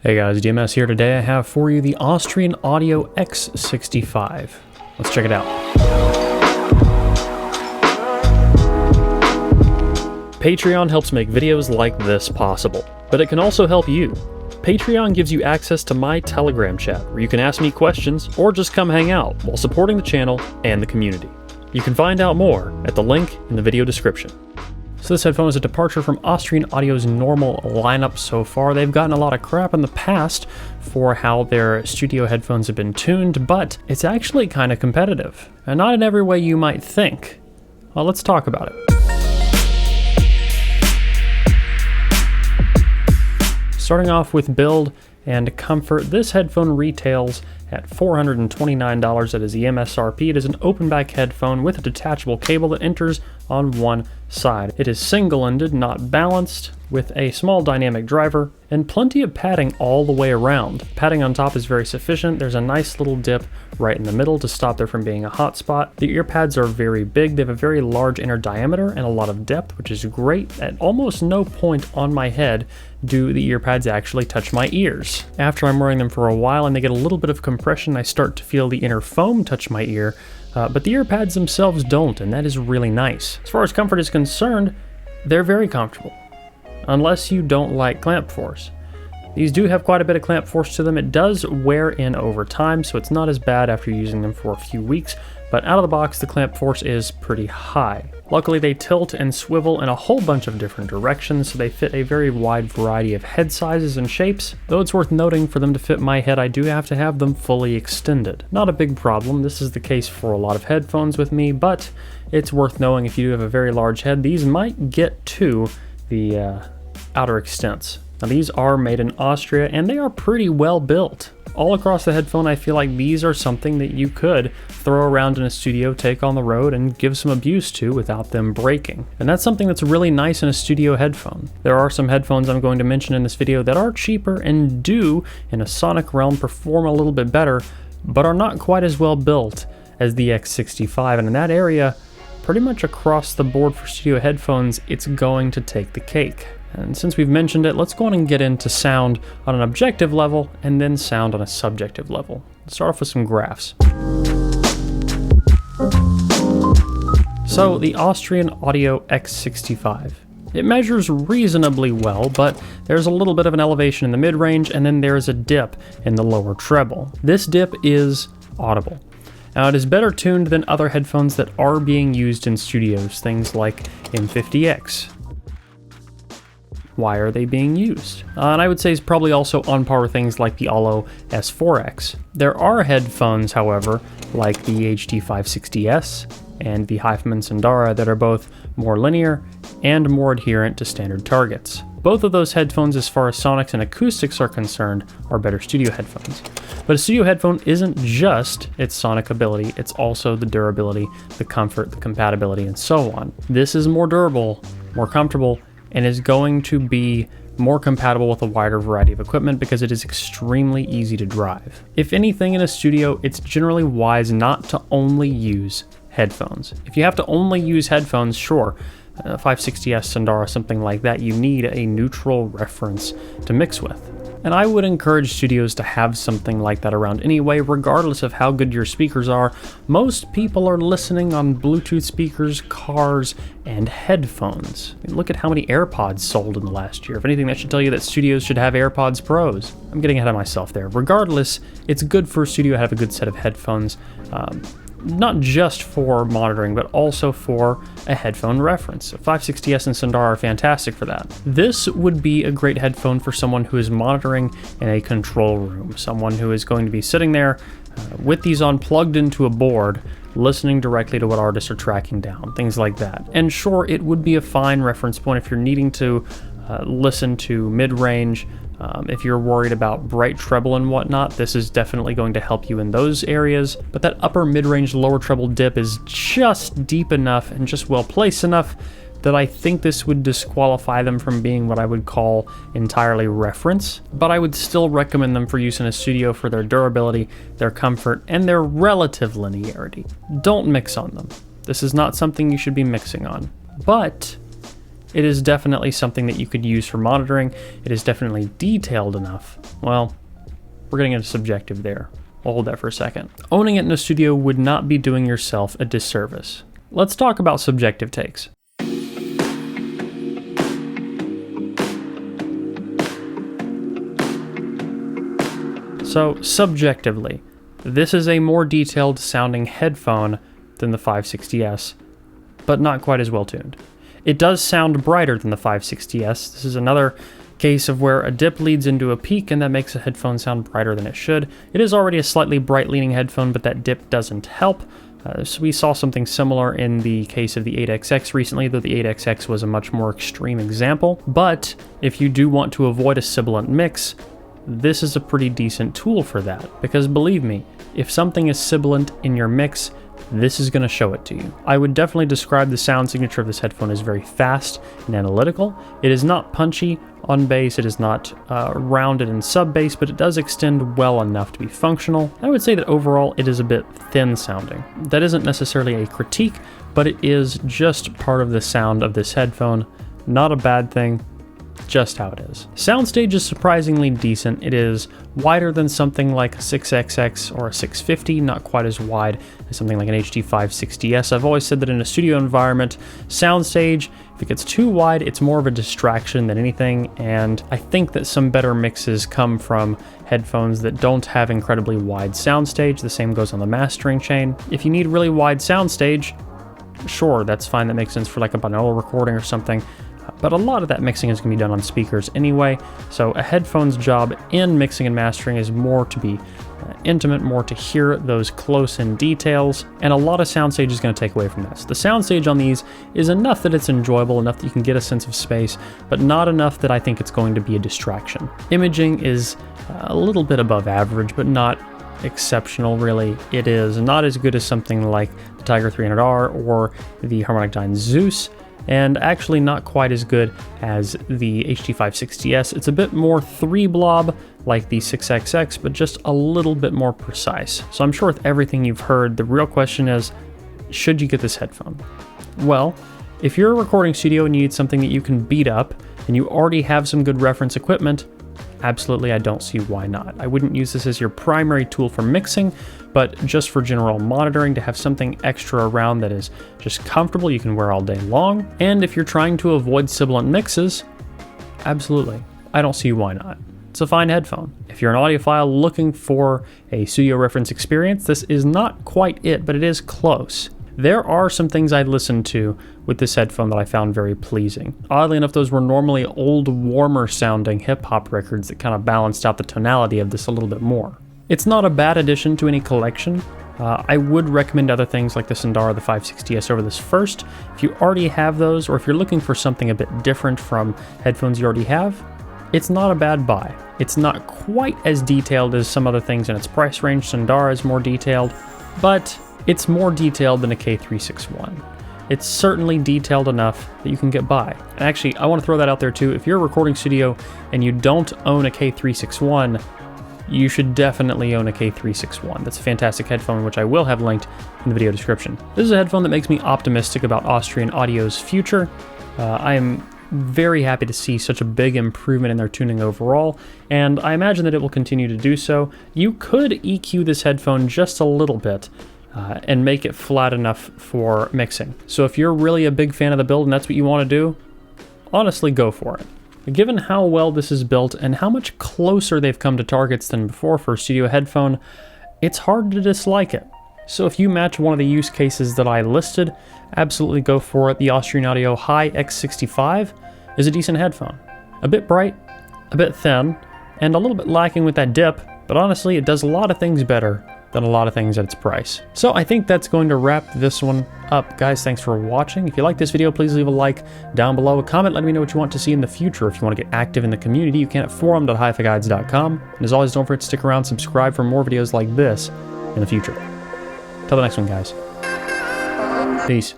Hey guys, DMS here. Today I have for you the Austrian Audio Hi-X65. Let's check it out. Patreon helps make videos like this possible, but it can also help you. Patreon gives you access to my Telegram chat, where you can ask me questions or just come hang out while supporting the channel and the community. You can find out more at the link in the video description. So this headphone is a departure from Austrian Audio's normal lineup so far. They've gotten a lot of crap in the past for how their studio headphones have been tuned, but it's actually kind of competitive, and not in every way you might think. Well, let's talk about it. Starting off with build and comfort, this headphone retails at $429. That is the MSRP. It is an open back headphone with a detachable cable that enters on one side. It is single-ended, not balanced, with a small dynamic driver and plenty of padding all the way around. Padding on top is very sufficient. There's a nice little dip right in the middle to stop there from being a hot spot. The ear pads are very big. They have a very large inner diameter and a lot of depth, which is great. At almost no point on my head do the ear pads actually touch my ears. After I'm wearing them for a while and they get a little bit of compression, I start to feel the inner foam touch my ear, but the ear pads themselves don't, and that is really nice. As far as comfort is concerned, they're very comfortable, unless you don't like clamp force. These do have quite a bit of clamp force to them. It does wear in over time, so it's not as bad after using them for a few weeks, but out of the box, the clamp force is pretty high. Luckily, they tilt and swivel in a whole bunch of different directions, so they fit a very wide variety of head sizes and shapes. Though it's worth noting, for them to fit my head, I do have to have them fully extended. Not a big problem. This is the case for a lot of headphones with me, but it's worth knowing if you do have a very large head, these might get to the outer extents. Now, these are made in Austria, and they are pretty well built. All across the headphone, I feel like these are something that you could throw around in a studio, take on the road, and give some abuse to without them breaking. And that's something that's really nice in a studio headphone. There are some headphones I'm going to mention in this video that are cheaper and do, in a sonic realm, perform a little bit better, but are not quite as well built as the X65. And in that area, pretty much across the board for studio headphones, it's going to take the cake. And since we've mentioned it, let's go on and get into sound on an objective level and then sound on a subjective level. Let's start off with some graphs. So the Austrian Audio Hi-X65. It measures reasonably well, but there's a little bit of an elevation in the mid-range, and then there's a dip in the lower treble. This dip is audible. Now, it is better tuned than other headphones that are being used in studios, things like M50X. Why are they being used? And I would say it's probably also on par with things like the Allo S4X. There are headphones, however, like the HD560S and the Hyphaman Sundara that are both more linear and more adherent to standard targets. Both of those headphones, as far as sonics and acoustics are concerned, are better studio headphones. But a studio headphone isn't just its sonic ability, it's also the durability, the comfort, the compatibility, and so on. This is more durable, more comfortable, and is going to be more compatible with a wider variety of equipment because it is extremely easy to drive. If anything in a studio, it's generally wise not to only use headphones. If you have to only use headphones, sure, 560S Sundara, something like that, you need a neutral reference to mix with. And I would encourage studios to have something like that around anyway, regardless of how good your speakers are. Most people are listening on Bluetooth speakers, cars, and headphones. I mean, look at how many AirPods sold in the last year. If anything, that should tell you that studios should have AirPods Pros. I'm getting ahead of myself there. Regardless, it's good for a studio to have a good set of headphones. Not just for monitoring, but also for a headphone reference. 560S and Sundara are fantastic for that. This would be a great headphone for someone who is monitoring in a control room, someone who is going to be sitting there with these on plugged into a board, listening directly to what artists are tracking down, things like that. And sure, it would be a fine reference point if you're needing to listen to mid-range. If you're worried about bright treble and whatnot, this is definitely going to help you in those areas. But that upper mid-range, lower treble dip is just deep enough and just well placed enough that I think this would disqualify them from being what I would call entirely reference. But I would still recommend them for use in a studio for their durability, their comfort, and their relative linearity. Don't mix on them. This is not something you should be mixing on. But It is definitely something that you could use for monitoring. It is definitely detailed enough. Well, we're getting into subjective there. We'll hold that for a second. Owning it in a studio would not be doing yourself a disservice. Let's talk about subjective takes. So, subjectively, this is a more detailed sounding headphone than the 560S, but not quite as well tuned. It does sound brighter than the 560S. This is another case of where a dip leads into a peak and that makes a headphone sound brighter than it should. It is already a slightly bright leaning headphone, but that dip doesn't help. So we saw something similar in the case of the 8XX recently, though the 8XX was a much more extreme example. But if you do want to avoid a sibilant mix, this is a pretty decent tool for that, because believe me, if something is sibilant in your mix, this is going to show it to you. I would definitely describe the sound signature of this headphone as very fast and analytical. It is not punchy on bass, it is not rounded in sub bass, but it does extend well enough to be functional. I would say that overall it is a bit thin sounding. That isn't necessarily a critique, but it is just part of the sound of this headphone. Not a bad thing, just how it is. Soundstage is surprisingly decent. It is wider than something like a 6XX or a 650, not quite as wide as something like an HD560S. I've always said that in a studio environment, soundstage, if it gets too wide, it's more of a distraction than anything, and I think that some better mixes come from headphones that don't have incredibly wide soundstage. The same goes on the mastering chain. If you need really wide soundstage, sure, that's fine. That makes sense for like a binaural recording or something. But a lot of that mixing is going to be done on speakers anyway, so a headphone's job in mixing and mastering is more to be intimate, more to hear those close-in details, and a lot of soundstage is going to take away from this. The soundstage on these is enough that it's enjoyable, enough that you can get a sense of space, but not enough that I think it's going to be a distraction. Imaging is a little bit above average, but not exceptional really. It is not as good as something like the Tiger 300R or the Harmonic Dyne Zeus, and actually not quite as good as the HD560S. It's a bit more 3-blob like the 6XX, but just a little bit more precise. So I'm sure with everything you've heard, the real question is, should you get this headphone? Well, if you're a recording studio and you need something that you can beat up, and you already have some good reference equipment, absolutely, I don't see why not. I wouldn't use this as your primary tool for mixing, but just for general monitoring, to have something extra around that is just comfortable, you can wear all day long. And if you're trying to avoid sibilant mixes, absolutely, I don't see why not. It's a fine headphone. If you're an audiophile looking for a studio reference experience, this is not quite it, but it is close. There are some things I listened to with this headphone that I found very pleasing. Oddly enough, those were normally old, warmer sounding hip-hop records that kind of balanced out the tonality of this a little bit more. It's not a bad addition to any collection. I would recommend other things like the Sandara, the 560S over this first. If you already have those, or if you're looking for something a bit different from headphones you already have, it's not a bad buy. It's not quite as detailed as some other things in its price range. Sandara is more detailed, but it's more detailed than a K361. It's certainly detailed enough that you can get by. And actually, I want to throw that out there too. If you're a recording studio and you don't own a K361, you should definitely own a K361. That's a fantastic headphone, which I will have linked in the video description. This is a headphone that makes me optimistic about Austrian Audio's future. I am very happy to see such a big improvement in their tuning overall, and I imagine that it will continue to do so. You could EQ this headphone just a little bit, and make it flat enough for mixing. So if you're really a big fan of the build and that's what you want to do, honestly, go for it. Given how well this is built and how much closer they've come to targets than before for a studio headphone, it's hard to dislike it. So if you match one of the use cases that I listed, absolutely go for it. The Austrian Audio Hi-X65 is a decent headphone. A bit bright, a bit thin, and a little bit lacking with that dip, but honestly, it does a lot of things better than a lot of things at its price. So I think that's going to wrap this one up. Guys, thanks for watching. If you like this video, please leave a like down below, a comment, let me know what you want to see in the future. If you want to get active in the community, you can at forum.hifiguides.com. And as always, don't forget to stick around, subscribe for more videos like this in the future. Till the next one, guys. Peace.